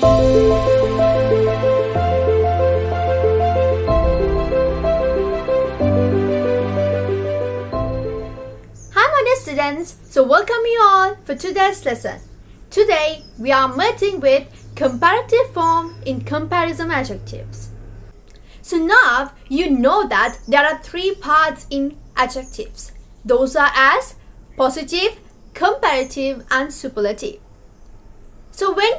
Hi my dear students, so welcome you all for today's lesson. Today we are meeting with comparative form in comparison adjectives. So now you know that there are three parts in adjectives. Those are as positive, comparative and superlative. So when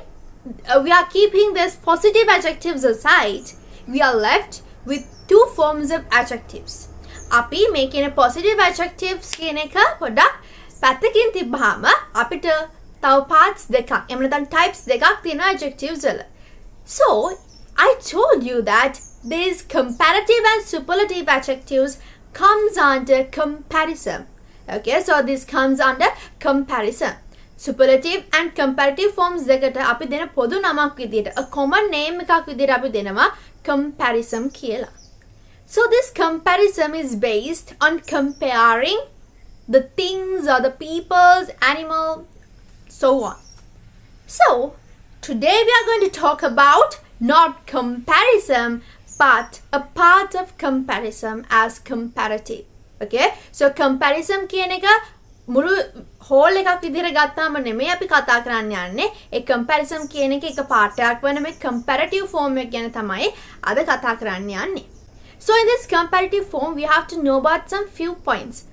we are keeping these positive adjectives aside, we are left with two forms of adjectives. අපි මේ කියන positive adjectives කියන එක පොඩ්ඩක් පැත්තකින් තිබ්බහම අපිට තව parts දෙකක් එහෙම නැත්නම් types දෙකක් තියෙනවා adjectives වල. So I told you that these comparative and superlative adjectives comes under comparison. Okay, so this comes under comparison. Superlative and comparative forms දෙකට අපි දෙන පොදු නමක් විදියට a common name එකක් විදියට අපි දෙනවා comparison කියලා. So this comparison is based on comparing the things or the people's, animal, so on. So today we are going to talk about not comparison but a part of comparison as comparative. Okay, so comparison කියන එක මුළු whole එකක් විදිහට ගත්තාම නෙමෙයි අපි කතා කරන්න යන්නේ. ඒ comparison කියන එක එක පාඩයක් වෙන මේ comparative form එක ගැන තමයි අද කතා කරන්න යන්නේ. So in this comparative form, we have to know about some few points,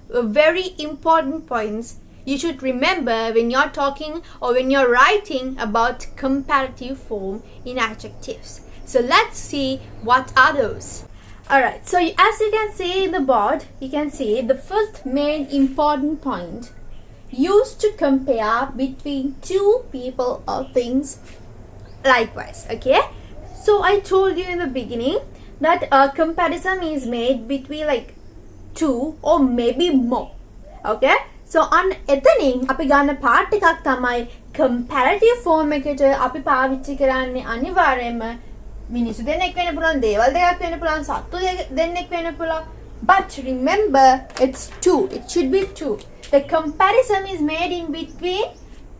very important points you should remember when you're talking or when you're writing about comparative form in adjectives. So let's see what are those. Alright, so as you can see in the board, you can see the first main important point used to compare between two people or things likewise. Okay, so I told you in the beginning that a comparison is made between like two or maybe more. Okay, so on එතනින් අපි ගන්න part එකක් තමයි comparative form එකට අපි පාවිච්චි කරන්නේ අනිවාර්යයෙන්ම මිනිස්සු දෙන්නෙක් වෙන්න පුළුවන්, දේවල් දෙකක් වෙන්න පුළුවන්, සත්තු දෙන්නෙක් වෙන්න පුළුවන්. But remember, it's two. It should be two. The comparison is made in between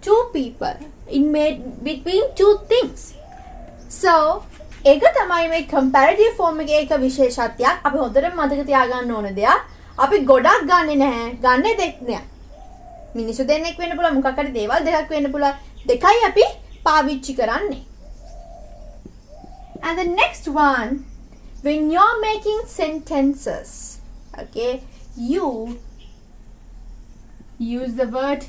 two people. It made between two things. So ඒක තමයි මේ comparative form එකේ එක විශේෂත්වයක්. අපි හොඳටම මතක තියාගන්න ඕන දෙයක්. අපි ගොඩක් ගන්නෙ නැහැ. ගන්නෙ දෙයක්. මිනිස්සු දෙන්නෙක් වෙන්න පුළුවන්, මොකක් හරි දේවල් දෙකක් වෙන්න පුළුවන්. දෙකයි අපි පාවිච්චි කරන්නේ. And the next one, when you're making sentences, okay, you use the word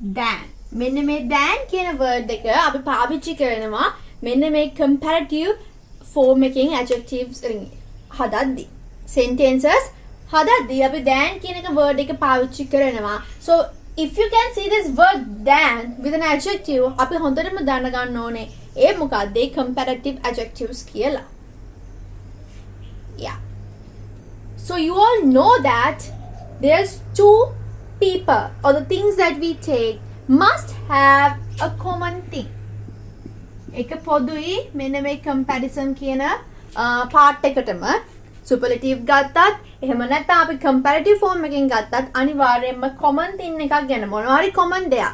than. මෙන්න මේ than කියන word එක අපි පාවිච්චි කරනවා මෙන්න මේ comparative form making adjectives හදද්දී sentences හදද්දී අපි than කියන එක word එක පාවිච්චි කරනවා. So if you can see this word than with an adjective අපි හොඳටම දැනගන්න ඕනේ ඒ මොකක්ද ඒ comparative adjectives කියලා. Yeah, so you all know that there's two people or the things that we take must have a common thing. එක පොදුයි මෙන්න මේ comparison කියන part එකටම superlative ගත්තත් එහෙම නැත්නම් අපි comparative form එකෙන් ගත්තත් අනිවාර්යයෙන්ම common thing එකක් ගැන මොනවා හරි common දෙයක්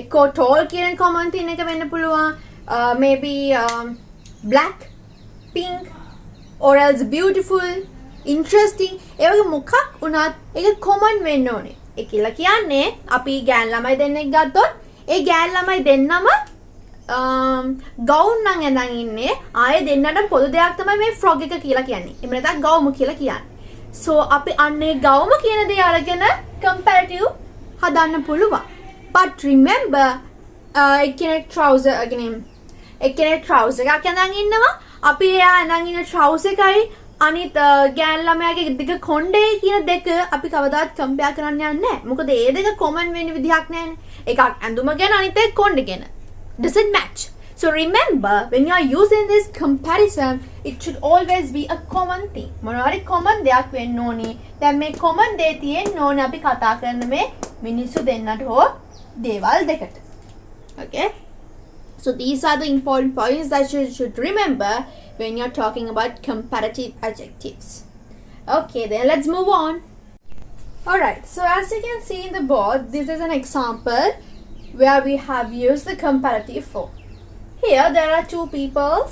එක්කෝ tall කියන common thing එක වෙන්න පුළුවන් maybe black, pink or else beautiful, interesting ඒ වගේ මොකක් වුණත් ඒක common වෙන්න ඕනේ. ඒ කියලා කියන්නේ අපි ගෑන් ළමයි දෙන්නෙක් ගත්තොත් ඒ ගෑන් ළමයි දෙන්නම ගවුන් නම් ඇඳන් ඉන්නේ ආයේ දෙන්නට පොදු දෙයක් තමයි මේ frog එක කියලා කියන්නේ. එහෙම නැත්නම් ගවුම කියලා කියන්නේ. So අපි අන්නේ ගවුම කියන දේ අරගෙන comparative හදන්න පුළුවන්. But remember එක්කෙනෙක් trouser එක්කෙනෙක් trouser එකක් ඇඳන් ඉන්නවා. අපි එයා ඇඳන් ඉන්න trouser එකයි අනිත් ගෑන් ළමයාගේ දිග කොණ්ඩේ කියන දෙක අපි කවදාවත් compare කරන්න යන්නේ නැහැ. මොකද ඒ දෙක common වෙන්න විදිහක් නැහැනේ. එකක් ඇඳුම ගැන අනිත් එක කොණ්ඩේ ගැන. Doesn't match. So remember, when you are using this comparison, it should always be a common thing. මොනවාරි common දෙයක් වෙන්න ඕනේ. දැන් මේ common දේ තියෙන්න ඕනේ අපි කතා කරන මේ මිනිස්සු දෙන්නට හෝ දේවල් දෙකට. Okay? So these are the important points that you should remember when you're talking about comparative adjectives. Okay, then let's move on. Alright, so as you can see in the board, this is an example where we have used the comparative form. Here there are two people,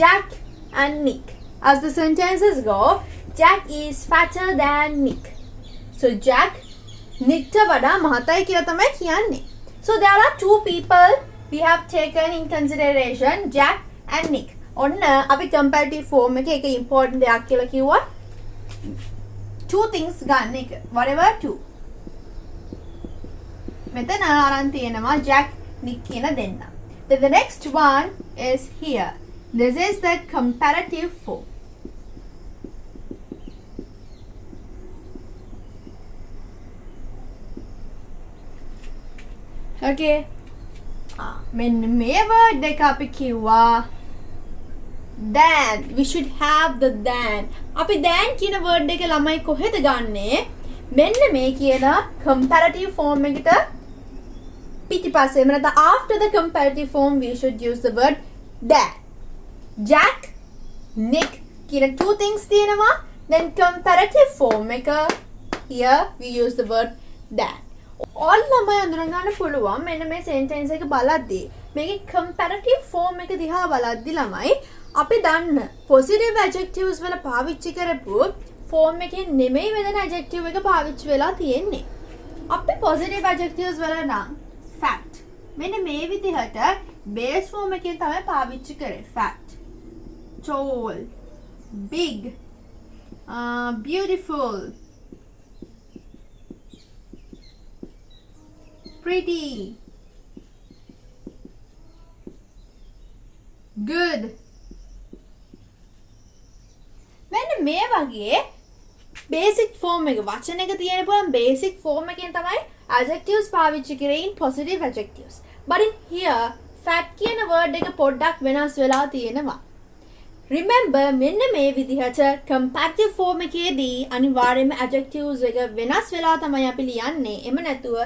Jack and Nick. As the sentences go, Jack is fatter than Nick. So Jack Nick ta vada mahatai kiyala thamai kiyanne. So there are two people we have taken in consideration, Jack and Nick. Onna api comparative form එක important දෙයක් කියලා කිව්වා. Two things ගන්න එක. Whatever two. මෙතන අරන් තියෙනවා Jack Nick කියන දෙන්න. Then the next one is here. This is the comparative form. Okay. මෙන්න මේ word එක අපි කිව්වා then. We should have the then. අපි then කියන word එක ළමයි කොහෙද ගන්නෙ? මෙන්න මේ කියන comparative form එකට පිටිපස්සේ එමෙ නැත්නම් after the comparative form we should use the word that. Jack, Nick කියන two things තියෙනවා. Then comparative form එක here we use the word that. all ළමයි අඳුන ගන්න පුළුවන් මෙන්න මේ sentence එක බලද්දී මේකේ comparative form එක දිහා බලද්දී ළමයි අපි දන්න positive adjectives වල පාවිච්චි කරපු form එකෙන් නෙමෙයි මෙතන adjective එක පාවිච්චි වෙලා තියෙන්නේ. අපි positive adjectives වල නම් fat මෙන්න මේ විදිහට base form එකෙන් තමයි පාවිච්චි කරේ. fat, tall, big, beautiful, pretty, good. මෙන්න මේ වගේ basic form එක වචන එක තියෙන පුළුවන් basic form එකෙන් තමයි adjectives පාවිච්චි කරේ in positive adjectives. But in here fat කියන word එක පොඩ්ඩක් වෙනස් වෙලා තියෙනවා. Remember මෙන්න මේ විදිහට comparative form එකේදී අනිවාර්යයෙන්ම adjectives එක වෙනස් වෙලා තමයි අපි ලියන්නේ. එම නැතුව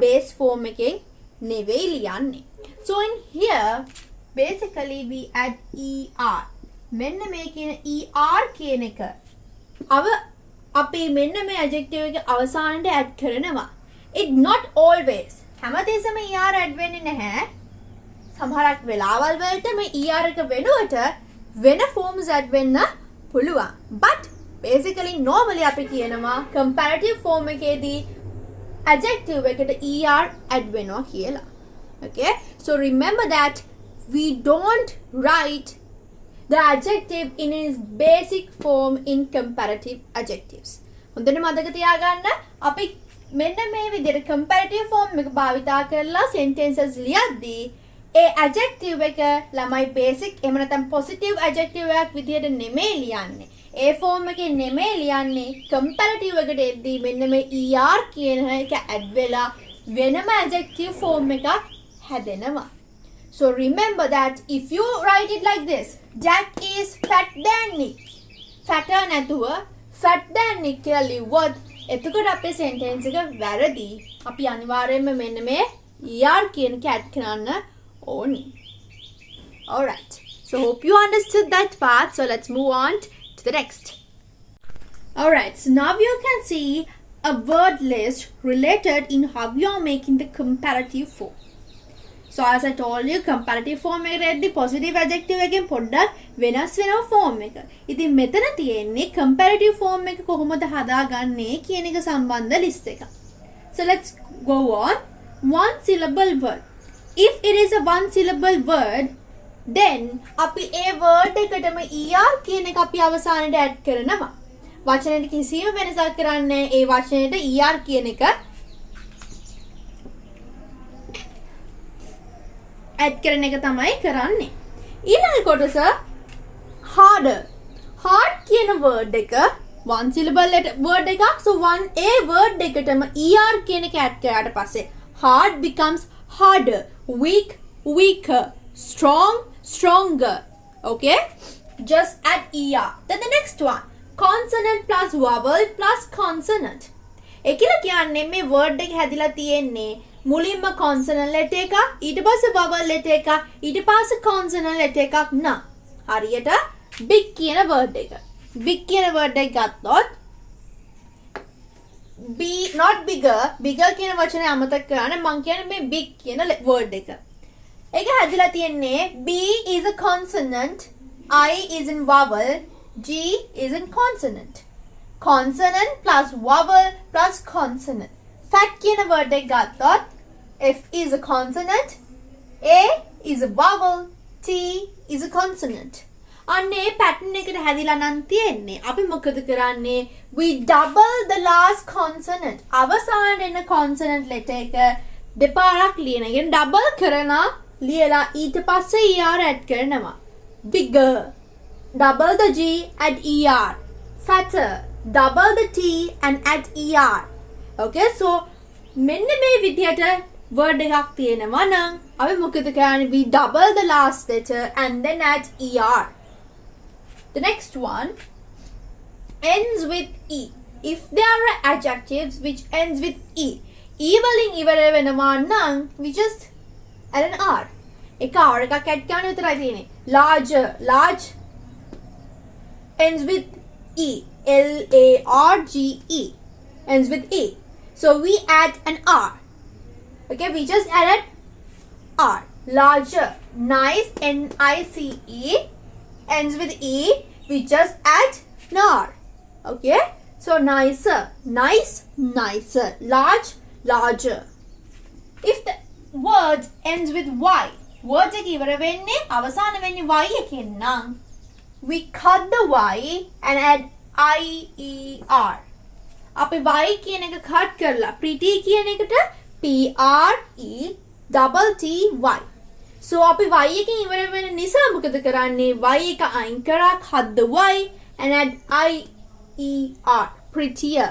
base form එකෙන් නෙවෙයි ලියන්නේ. So in here basically we add er. මෙන්න මේ කියන er කියන එක අපි මෙන්න මේ adjective එක අවසානයේ add කරනවා. It not always හැමතිස්සෙම er add වෙන්නේ නැහැ. සමහරක් වෙලාවල් වලට මේ er එක වෙනුවට වෙන forms add වෙන්න පුළුවන්. But basically normally අපි කියනවා comparative form එකේදී adjective එකට er add වෙනවා කියලා. Okay? So remember that we don't write the adjective in its basic form in comparative adjectives. හොඳට මතක තියාගන්න අපි මෙන්න මේ විදිහට comparative form එක භාවිතා කරලා sentences ලියද්දී ඒ adjective එක ළමයි basic එහෙම නැත්නම් positive adjective එකක් විදිහට නෙමෙයි ලියන්නේ. ඒ form එකේ නෙමෙයි ලියන්නේ comparative එකට එද්දී මෙන්න මේ er කියන එක add වෙලා වෙනම adjective form එකක් හැදෙනවා. So remember that if you write it like this, Jack is fat than Nick. Fatter නැතුව fat than Nick කියලා ලිව්වොත් එතකොට අපේ sentence එක වැරදි. අපි අනිවාර්යයෙන්ම මෙන්න මේ er කියන එක add කරන්න ඕනි. Alright. So hope you understood that part. So let's move on to the next. Alright. So now you can see a word list related in how you are making the comparative form. So as I told you comparative form එකේදී positive adjective එකෙන් පොඩ්ඩක් වෙනස් වෙනවා form එක. ඉතින් මෙතන තියෙන්නේ comparative form එක කොහොමද හදාගන්නේ කියන එක සම්බන්ධ list එක. So let's go on. One syllable word. If it is a one syllable word, then අපි ඒ word එකටම er කියන එක අපි අවසානයේ add කරනවා. වචනෙට කිසිම වෙනසක් කරන්නේ ඒ වචනෙට er කියන එක add කරන එක තමයි කරන්නේ. ඊළඟ කොටස harder. hard කියන word එක one syllable word එකක්. So one a word එකටම er කියන එක add කරාට පස්සේ hard becomes harder, weak weaker, strong stronger. Okay? Just add er. Then the next one consonant plus vowel plus consonant. ඒකල කියන්නේ මේ word එක හැදිලා තියෙන්නේ මුලින්ම consonant letter එක ඊට පස්සේ vowel letter එක ඊට පස්සේ consonant letter එකක් නා. හරියට big කියන word එක. big කියන word එක ගත්තොත් be not bigger කියන වචනේ අමතක කරන්න මම කියන්නේ මේ big කියන word එක. ඒක හැදිලා තියෙන්නේ B is a consonant, I is in vowel, G is in consonant. Consonant plus vowel plus consonant. Fact කියන word එක ගත්තොත් F is a consonant, A is a vowel, T is a consonant. අන්නේ pattern එකට හැදිලා නම් තියෙන්නේ. අපි මොකද කරන්නේ? We double the last consonant. අවසානයේ එන consonant letter එක දෙපාරක් ලියන. يعني double කරලා ලියලා ඊට පස්සේ ER add කරනවා. Bigger. Double the G, add ER. Fatter. Double the T and add ER. Okay, so මෙන්න මේ විදියට word එකක් තියෙනවා නම් අපි මොකද කරන්නේ? We double the last letter and then add ER. The next one ends with E. If there are adjectives which ends with E, වලින් ඉවර වෙනවා නම් we just add an R. එක R එකක් add කරන්න විතරයි තියෙන්නේ. Larger, large ends with E. L-A-R-G-E ends with E. So we add an R. Okay, we just added R. Larger, nice, N-I-C-E ends with E. We just add an R. Okay, so nicer, nice, nicer. Large, larger. If the word ends with Y, word එක ඉවර වෙන්නේ අවසාන වෙන්නේ Y එකෙන් නම් we cut the Y and add I-E-R. අපි Y කියන එක cut කරලා pretty කියන එකට P-R-E-T-T-Y. So අපි Y එකෙන් ඉවර වෙන නිසා මොකද කරන්නේ? Y එක අයින් කරා, cut the Y and add I-E-R. Prettier.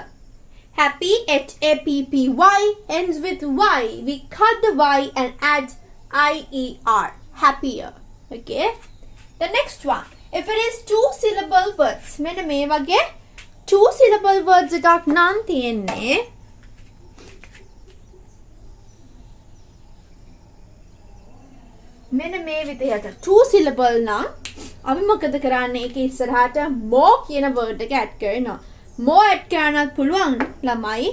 Happy, H-A-P-P-Y ends with Y. We cut the Y and add I-E-R. Happier. Okay. The next one. If it is two syllable words, මෙන්න මේ වගේ two syllable words එකක් නම් තියෙන්නේ. මෙන්න මේ විදිහට two syllable නම් අපි මොකද කරන්නේ? ඒක ඉස්සරහට more කියන word එක add කරනවා. more add කරන්නත් පුළුවන් ළමයි.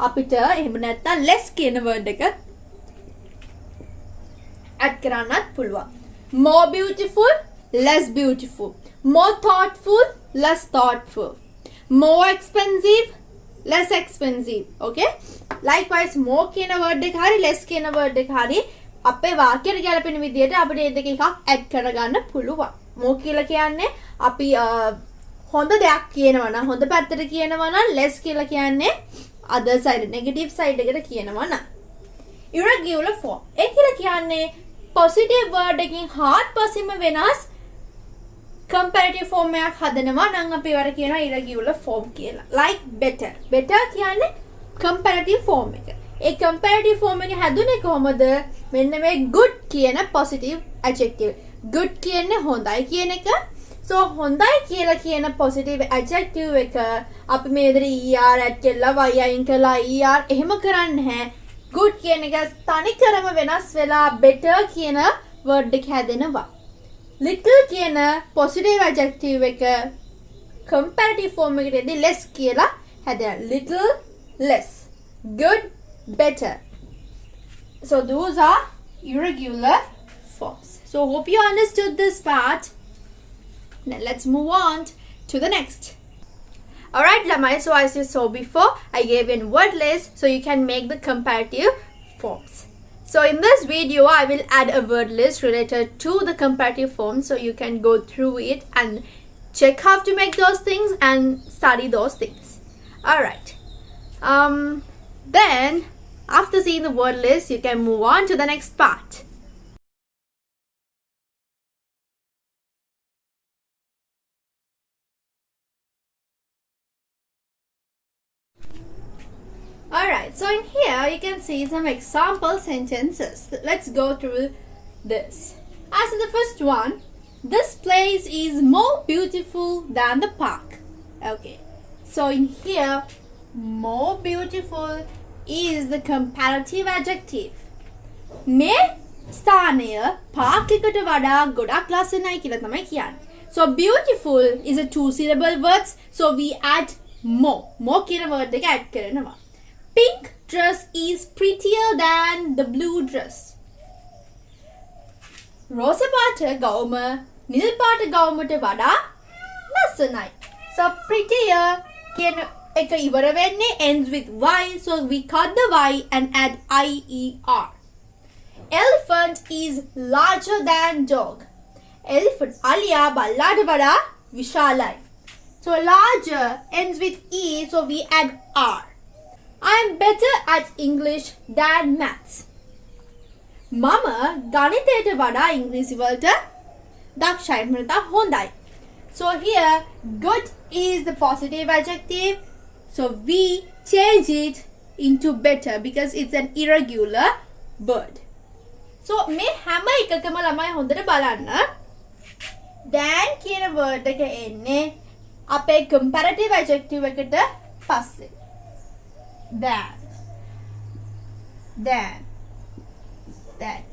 අපිට එහෙම නැත්නම් less කියන word එක add කරන්නත් පුළුවන්. more beautiful, less beautiful. more thoughtful, less thoughtful. more expensive, less expensive. Okay, likewise more කියන word එක හරි less කියන word එක හරි අපේ වාක්‍යයට ගැලපෙන විදිහට අපිට මේ දෙක එකක් ඇඩ් කරගන්න පුළුවන්. more කියලා කියන්නේ අපි හොඳ දෙයක් කියනවා නම් හොඳ පැත්තට කියනවා නම් less කියලා කියන්නේ other side negative side එකට කියනවා නම් irregular form. ඒ කියලා කියන්නේ positive word එකකින් hard වෙනස් comparative form එකක් හදනවා නම් අපි ඒවට කියනවා irregular form කියලා. Like better. better කියන්නේ comparative form එක. ඒ comparative form එක හැදුනේ කොහොමද? මෙන්න මේ good කියන positive adjective. good කියන්නේ හොඳයි කියන එක. So හොඳයි කියලා කියන positive adjective එක අපි මේ විදිහට er add කරලා y අයින් කරලා er එහෙම කරන්නේ නැහැ. good කියන එක තනිකරම වෙනස් වෙලා better කියන word එක හැදෙනවා. little කියන positive adjective එක comparative form එකේදී less කියලා හැදෙනවා. little, less, good, better. So those are irregular forms. So hope you understood this part. Now let's move on to the next. Alright Lamai, so as you saw before, I gave you a word list so you can make the comparative forms. So in this video, I will add a word list related to the comparative forms so you can go through it and check how to make those things and study those things. Alright. Then after seeing the word list, you can move on to the next part. Alright, so in here you can see some example sentences. Let's go through this. As in the first one, this place is more beautiful than the park. Okay, so in here, more beautiful is the comparative adjective. මේ ස්ථානය park එකට වඩා ගොඩක් ලස්සනයි කියලා තමයි කියන්නේ. So beautiful is a two syllable words, so we add more. more කියන word එක add කරනවා. Pink dress is prettier than the blue dress. රෝස පාට ගවුම නිල් පාට ගවුමට වඩා ලස්සනයි. So prettier කියන එක ඉවර වෙන්නේ ends with y, so we cut the y and add ier. Elephant is larger than dog. Elephant අලියා බල්ලාට වඩා විශාලයි. So larger ends with e, so we add r. I am better at English than maths. මම ගණිතයට වඩා ඉංග්‍රීසි වලට දක්ෂයි. මට හොඳයි. So here good is the positive adjective. So we change it into better because it's an irregular word. So මේ හැම එකකම ළමයි හොඳට බලන්න. than කියන word එක එන්නේ අපේ comparative adjective එකට පස්සේ. than.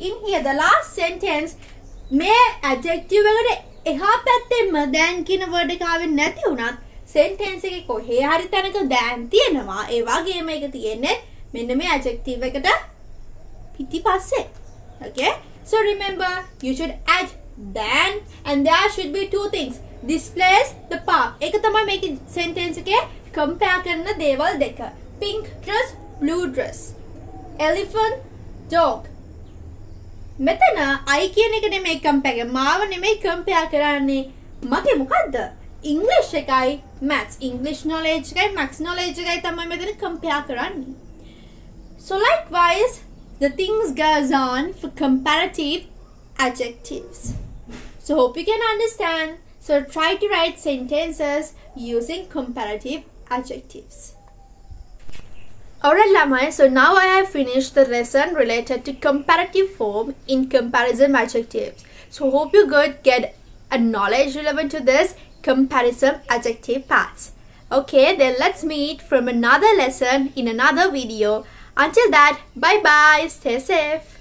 In here the last sentence මේ adjective එකට එහා පැත්තෙම than කියන word එක ආවෙ නැති වුණත් sentence එකේ කොහේ හරි තැනක than තියෙනවා. ඒ වගේම එක තියෙන්නේ මෙන්න මේ adjective එකට පිටිපස්සේ. Okay? So remember, you should add than and there should be two things. This place, the park. ඒක තමයි මේකේ sentence එකේ compare කරන දේවල් දෙක. Pink dress, blue dress. Elephant, dog. මෙතන I කියන එක නෙමෙයි compare කරන්නේ. මාව නෙමෙයි compare කරන්නේ. මගේ මොකද්ද? English එකයි maths. English knowledge එකයි maths knowledge එකයි තමයි මෙතන compare කරන්නේ. So likewise, the things goes on for comparative adjectives. So hope you can understand. So try to write sentences using comparative adjectives. Alright lamai, so now I have finished the lesson related to comparative form in comparison adjectives. So hope you could get a knowledge relevant to this comparison adjective parts. Okay, then let's meet from another lesson in another video. Until that, bye bye, stay safe.